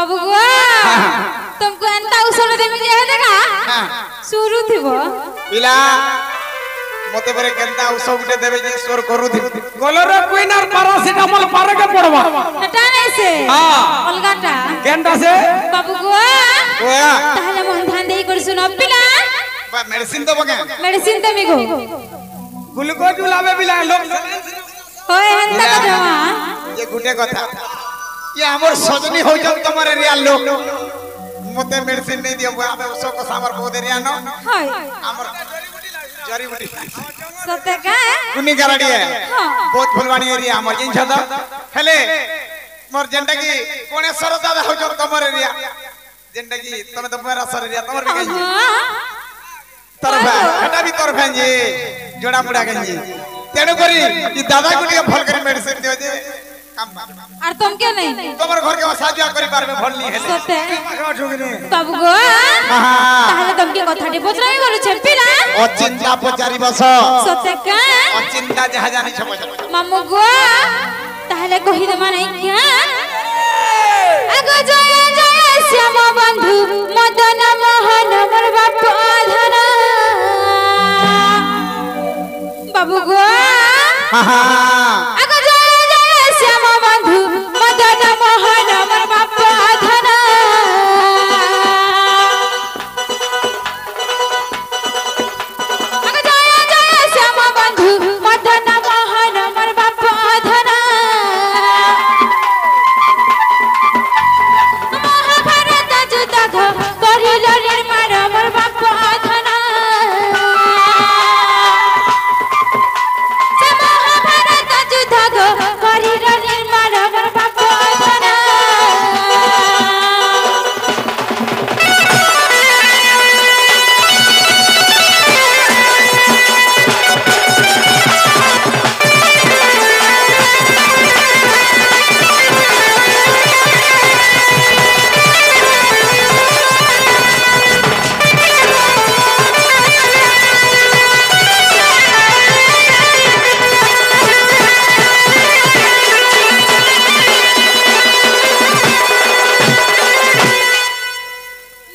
बाबू गो तुमको एंता उसने देवी जे है देखा शुरू थिबो पिला मते परे केनता उसो गुटे देबे जे स्वर करू थी गोलर क्वीन और पैरासिटामोल पारे के पड़वा हटा नहीं से हां अलगाटा केनता से बाबू गो ओया ताहले मन ध्यान देई कर सुनो पिला मेडिसिन तो बगे मेडिसिन तो मिगो ग्लूकोज लावे पिला लोग होय हंता का जमा ये गुटे कथा ये हमर सजनी हो जाऊ तमरे रियल लोग मते मेडिसिन नहीं दियो आबे उसो को सामर को दे रिया न हाय हमर जड़ी बूटी सत्य का कुनी गराडी है बहुत फुलवाणी एरिया हमर जिन छदा हेले मोर जेंटा की कोणेश्वर दादा हो जाऊ तमरे रिया जेंटा की तमे तो मेरा सर रिया तमर भी गई तरफा हटा भी तरफा जी जोड़ा मुड़ा गंजी तेणु करी ई दादा को लिए फल करी मेडिसिन दियो जे और तुम क्या नहीं तमर घर के साजिया करी बार में भल नहीं हेले सत्य बाबू गो ताहले तुम के कथाटी पचराई बोलु छपिला अचिंता पचारी बस सत्य का अचिंता जहा जानी छ मामू गो ताहले कहि दे माने क्या अगो जय जय श्याम बंधु मदन मोहन मोर बाप धन बाबू गो अगो जय जय श्याम बंधु मदन मोहन मोर बाप धन अगो जय जय श्याम बंधु मदन मोहन मोर बाप धन महाभारत युद्ध करिल निर्माण मोर बाप धन महाभारत युद्ध करिल निर्माण मोर बाप धन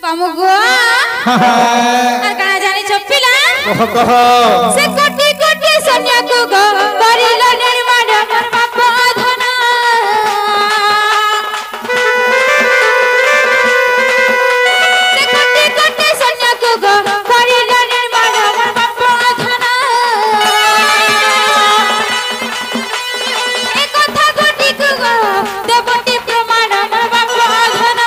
बामु गो और कहां जानी छपिला कह से कोटि कोटि सैन्य को गो करिल निर्माण मोर बाप धन से कोटि कोटि सैन्य को गो करिल निर्माण मोर बाप धन ए कथा कोटि को गो देवती प्रमाण मोर बाप धन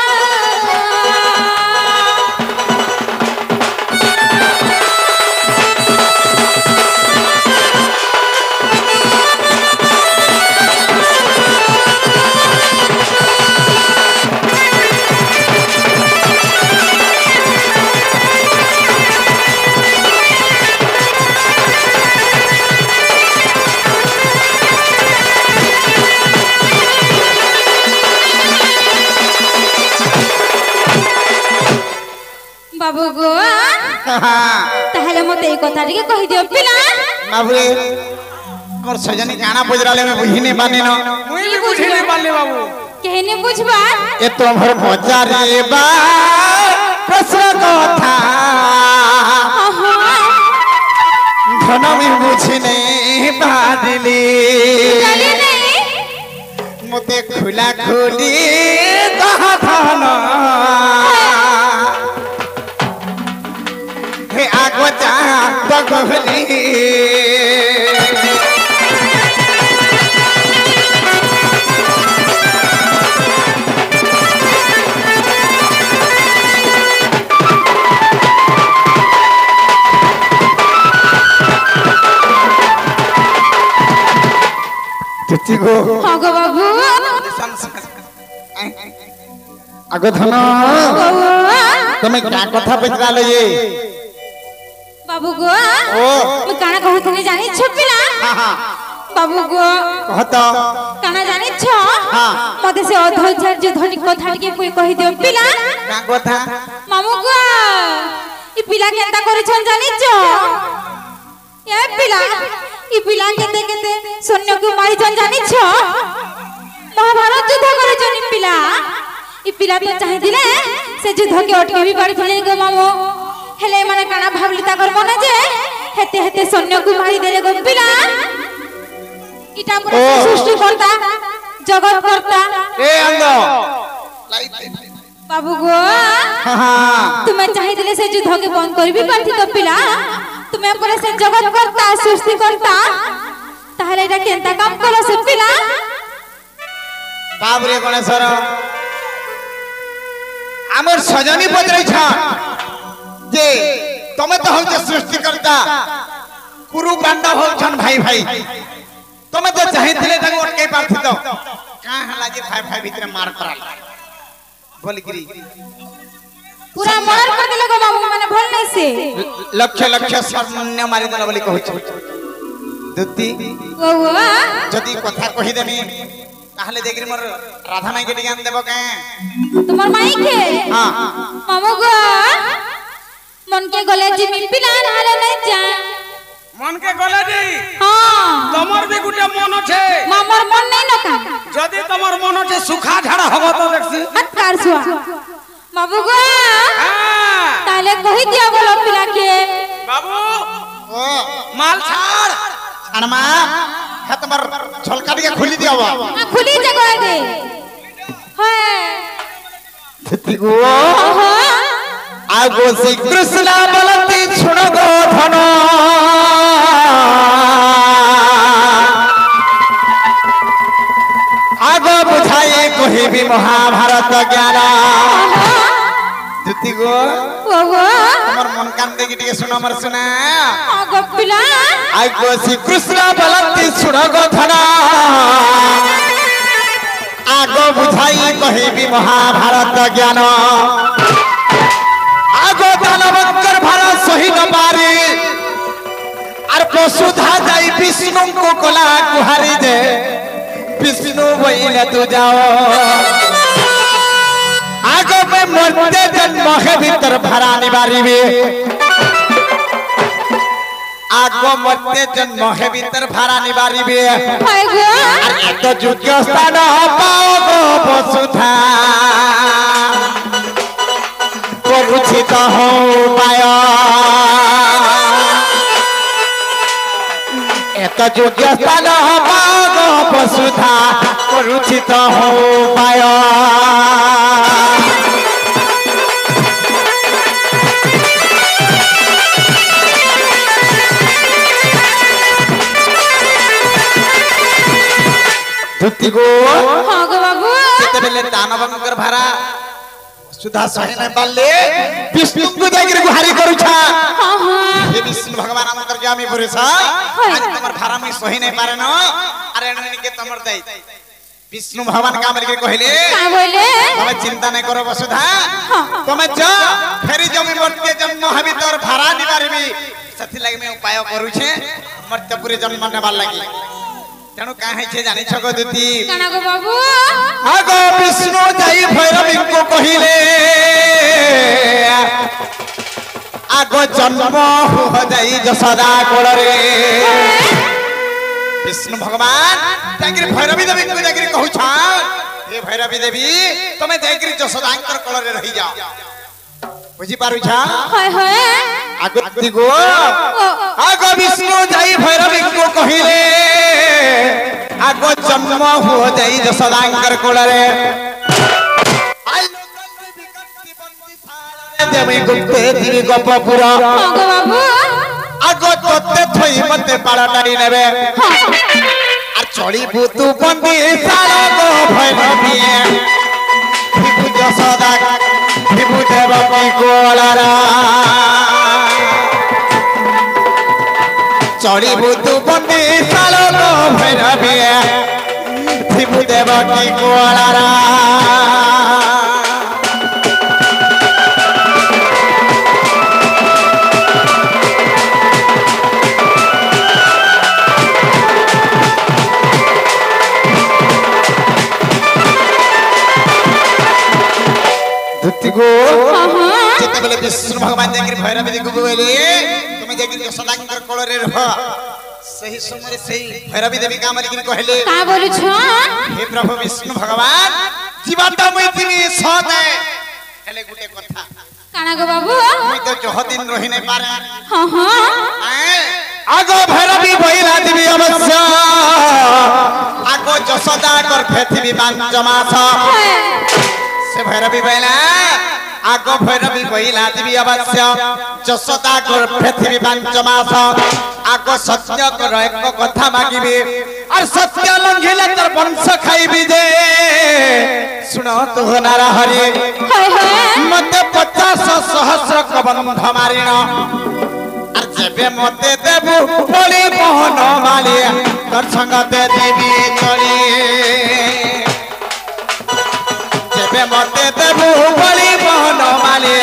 बाबू गो ताहले मते ए कथा टिके कहि दियो पिला बाबूरे मोर सजनी गाना बजराले में बुझिने पानी न मुई भी बुझिने पाले बाबू कहने बुझबा ए तोमर बजारे बा प्रश्न कथा धन में बुझिने पादिली चले नहीं मते खुला खुली कहा धन हे आगो जा बगली गो हां गो बाबू आगो धन तुम्हें क्या कथा पचरा लो ये बाबू गो ओ मैं काना कहत नहीं जानी छपिला बाबू गो कहत काना जानी छ मते से अधैर्य धनी कथा टिके कोई कहि दियो पिला का कथा मामू गो ई पिला केनता करे छन जानी छ ए पिला ई पिला केते केते सैन्य को मारी छन जानी छ महाभारत युद्ध करे छन पिला इ पिला तो चाहिदिले से युद्ध के अटके भी पड़थिले गो मामो हेले माने काना भाबली ताकर मने जे हेते हेते सैन्य को मारी देले गो पिला इटा पूरा सृष्टि करता जगत करता ए अंग बाबू गो तुम्हें चाहिदिले से युद्ध के बंद कर भी पड़थि तो पिला तुम्हें पूरा से जगत करता सृष्टि करता ताहले एटा केनता काम करो से पिला बाबरे गणेश्वर आमर सजनी पदरै छ जे तमे तो हो सृष्टि करता कुरु पांडव हो छन भाई भाई तमे तो चाहिथिले ताको अटके पारथि तो का हला जे भाई भाई भीतर मार कराल बोली गिरी पूरा मार कर देले गो बाबू माने भल नै से लक्ष लक्ष शून्य मारी देला बोली कहू छ दुती ओ जदी कथा कहि देमी ताहले देखि मोर राधा माई के ज्ञान देबो के तुम्हार माई के हां मामू गो मन के गले जी में पिला रहले नै जा मन के गले जी हां तमर भी गुटे मन छे मामर मन नै न का जदी तमर मन छे सुखा झाड़ा हबो तो देखसी मत कर सुआ बाबू गो हां ताले कहि दिया बोलो पिला के बाबू ओ माल छाड़ अनमा है तमर झलका दिया खुली दिया बा खुली जगह दे हां धती गो आगो श्री कृष्ण बलती छुण गो धन आगो बुझाए कोही भी महाभारत ज्ञान धती गो हमर मन कान देखि टिके सुन हमर सुना आगो पिला आगो श्री कृष्ण बलती छुण गो धन आगो बुझाई कोही भी महाभारत ज्ञान आगो दानवंकर भारा सही न पारे और वसुधा जाई विष्णु को कोला कुहारी दे विष्णु वही तू जाओ आगो में मरते जन्म है भीतर भरा निवारी भी आगो मरते जन्म है भीतर भरा निवारी भी हाय गो अरे तो जुग्य स्थान पाओ गो वसुधा रुचित हो पाय एत योग्य स्थान पाग वसुधा रुचित हो पाय धुती गो हां गो बाबू केते बेले दानवंकर भारा सुधा सही नहीं पाले विष्णु को जाकर गुहारी करू छा हां हां हे विष्णु भगवान अंतर्यामी पुरुष आज तमर भारा में सही नहीं पारे न अरे एने के तमर दई विष्णु भगवान का मर के कहले का बोले તમે चिंता नहीं करो वसुधा તમે जा फेरी जमी मरते जन्म हबी तोर भारा निवारबी सथि लागि में उपाय करू छे मरते पूरे जन्म नेबार लागि तेणु काहे छे जानि छको दुती काना गो बाबू आगो विष्णु जाई भैरवी को कहिले आगो जन्म हो जाई जसोदा कोड़रे विष्णु भगवान जागिर भैरवी देवी को जागिर कहू छा हे भैरवी देवी तमे जागिर जसोदांकर कोड़रे रही जाओ बुझी पारु छा हाय हाय आगो दिगो आगो विष्णु जाई भैरवी को कहिले आगो जन्म हो जाई जसोदांकर कोड़रे देवी गुप्ते दिवी गोपपुर हां गो बाबू आगो तोते थई मते पाड़ाटारी नेबे आ चली बुतु बंदी सारा गो भैरवी विभु जसोदा विभु देवकी कोलारा चली बुतु बंदी सारा गो भैरवी विभु देवकी कोलारा जिते बेले विष्णु भगवान जाकर भैरवी देखो बोले तुम जाकर जसोदांकर कोलरे रह सही समय सही भैरवी देवी का मलिकिन कहले का बोलु छ हे प्रभु विष्णु भगवान जीवाता मुई दिनी सदे हेले गुटे कथा काना गो बाबू मुई तो जह दिन रहि नै पारे हां हां आगो भैरवी भइला दिबी अवश्य आगो जसोदा कर पृथ्वी पंचमास से भैरवी भइला आगो भैरवी भइला दिबी अवश्य जसोदा कर पृथ्वी पंचमास आगो सत्य कर एक कथा मागिबी और सत्य लंघिले तर वंश खाइबी दे सुनो तू नारा हरि मते 50 सहस्र कबंध मारिण और जेबे मते देबु बोली मोहन माली तोर संगते देवी चली जेबे मते देबु बोली मोहन माली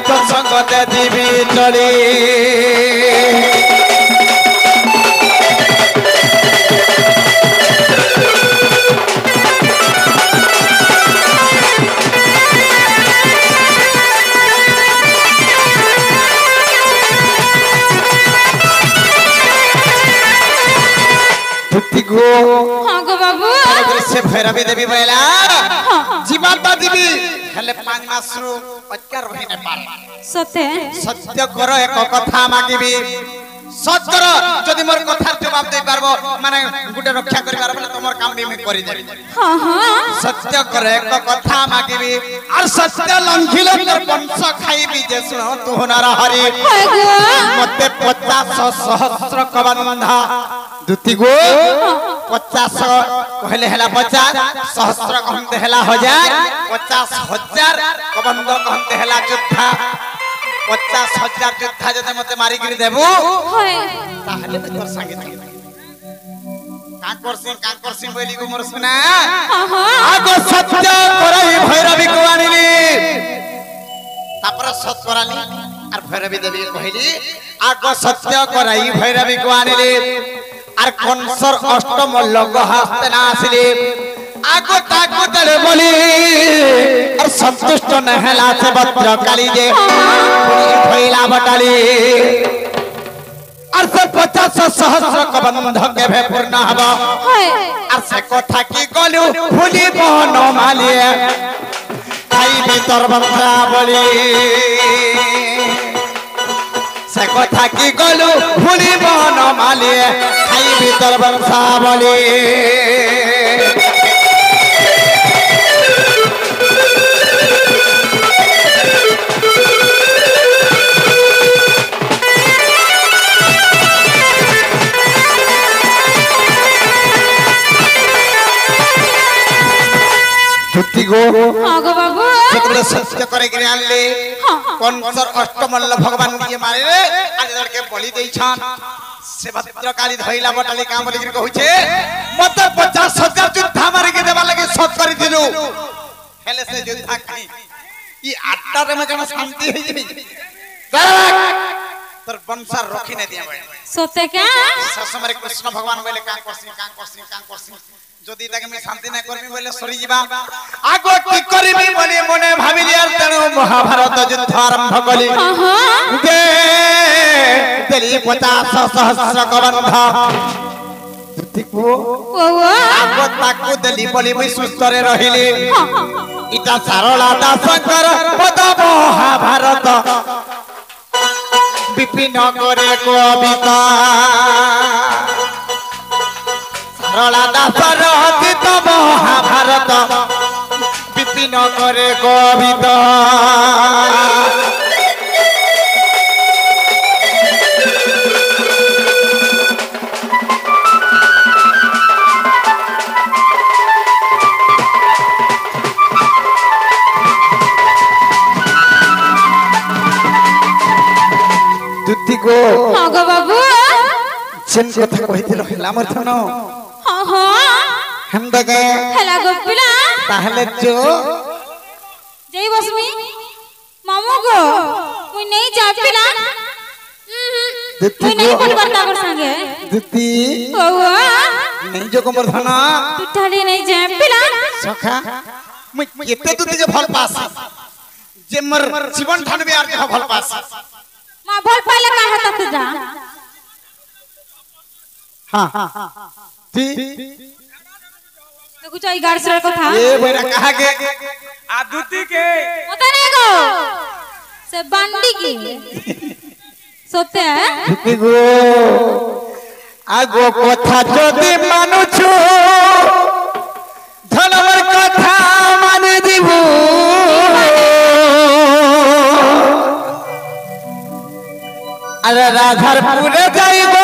तोर संगते देवी चली हां गो बाबू से भैरवी देवी बैला जीवाता देवी हेले 5 मास रु अत्यार रहि नै पार सते सत्य कर एक कथा मागिबी सच कर जदि मोर कथार जवाब दे पारबो माने गुटे रक्षा करि पारबो तमर काम भी मैं करि देबी हां हां सत्य कर एक कथा मागिबी और सत्य लंघिले तोर वंश खाइबी जे सुनो तू नारा हरि मते 50 सहस्र कबंधा दुती गो 50 कहले हला 50 सहस्र कहते हला 1000 50,000 कबंध कहते हला योद्धा 50,000 योद्धा जते मते मारी गिरी देबू होय ताहले तोर संगे का करसी बोली गो मोर सुना हां हां आगो सत्य करई भैरवी को आनिली तापर सत कराली और भैरवी देवी कहली आगो सत्य करई भैरवी को आनिली और कंसर अष्टम लग हस्ते ना आसिले आगो ताको तले बोली और संतुष्ट न हला से भद्र काली जे भइला बटाली और से 50 सहस्र कबंध के भे पूर्ण हबो और से कथा की गलु फुली मोहन माली खाई भीतर बंधा बोली से कथा की गलु फुली मोहन माली खाई भीतर बंधा बोली दुती गो हां गो बाबू सेतले सत्य करे के आनले कंसर अष्टमल्ल भगवान के मारे रे आज लड़के बलि देई छन से भद्रकाली धइला बटली काम बोली कहू छे मते 50,000 युद्धा मारे के देबा लगे सत करि दिलु हेले से युद्धा खाई ई आटा रे में जण शांति होई जेबी तोर वंशर रखी नै दिया बे सते का ससमरे कृष्ण भगवान बोले का करसी जदि ताके मैं शांति न करबी बोले सरी जीवा आगो की करबी बोली मने भाबिली आर तेनु महाभारत युद्ध आरंभ कली दे तेरी 50 सहस्र कबंध दुतिको आगो ताकू देली बोली मैं सुस्तरे रहिली इटा सारला दासकर पद महाभारत विपिन करे कविता सरला दासर अतीत महाभारत विपिन करे कविता दुती को हां गो बाबू जेन कथा कहितिलो हला मर थनो हां हां हम दगे हला गो पिला ताहले जो जय बसमी मामू गो कोई नहीं जा पिला कोई नहीं बोल बता कर संगे दुती ओ नहीं जो कमर धना पिठाली नहीं जा पिला सखा मैं एते दुती जे भल पास जे मर जीवन ठान बे आर जे भल पास मां भल पाइला का हता तुजा हां ती देखुछ ई गार्सर कथा ए बेरा कहा के आदुती के पता नहीं गो से बांडी की सत्य ধুতি গো আগো কথা যদি মানুছু ধনমর কথা মানে দিব আরে রাধারপুরে যাইব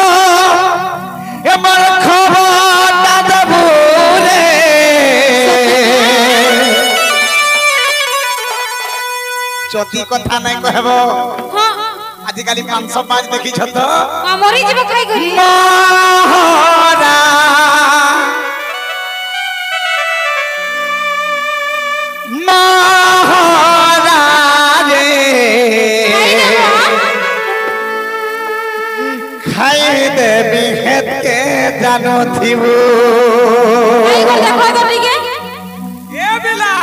এমন খবরটা দেব রে যদি কথা নাই কহব हां आजिकाली 505 देखी छ त मरी जीव खाई करी मोहरा मोहरा रे खाई देबी हेत के जानो थिबू आई गो देखो तो ठीक है ए बिला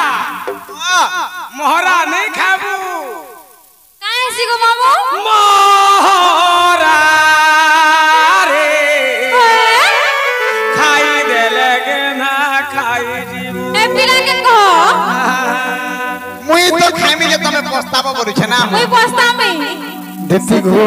मोहरा नहीं खाबू काहे सी गो मामू मोहरा रे खाई देले के ना खाई जीवू ए पिला के कहो मुई तो खाई मिले तमे पछतावा करू छ ना कोई पछता में देसी घो